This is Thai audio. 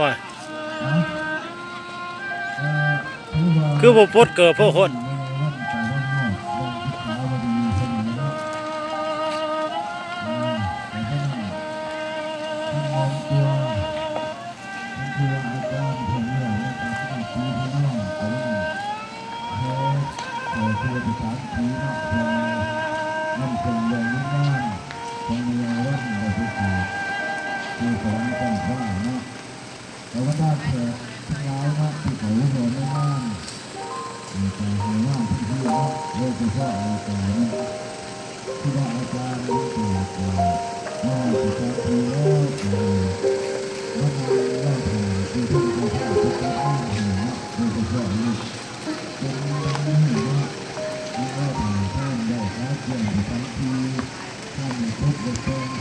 ว่าคือบ่ปลดเกิดพวกคนแต่ว่าด้านแขกทั้งหลายนะที่เขาหัวไม่มากแต่หัวว่าที่ที่นะโดยเฉพาะอาจารย์ที่ว่าอาจารย์รู้ตัวมาประชาชนแล้ว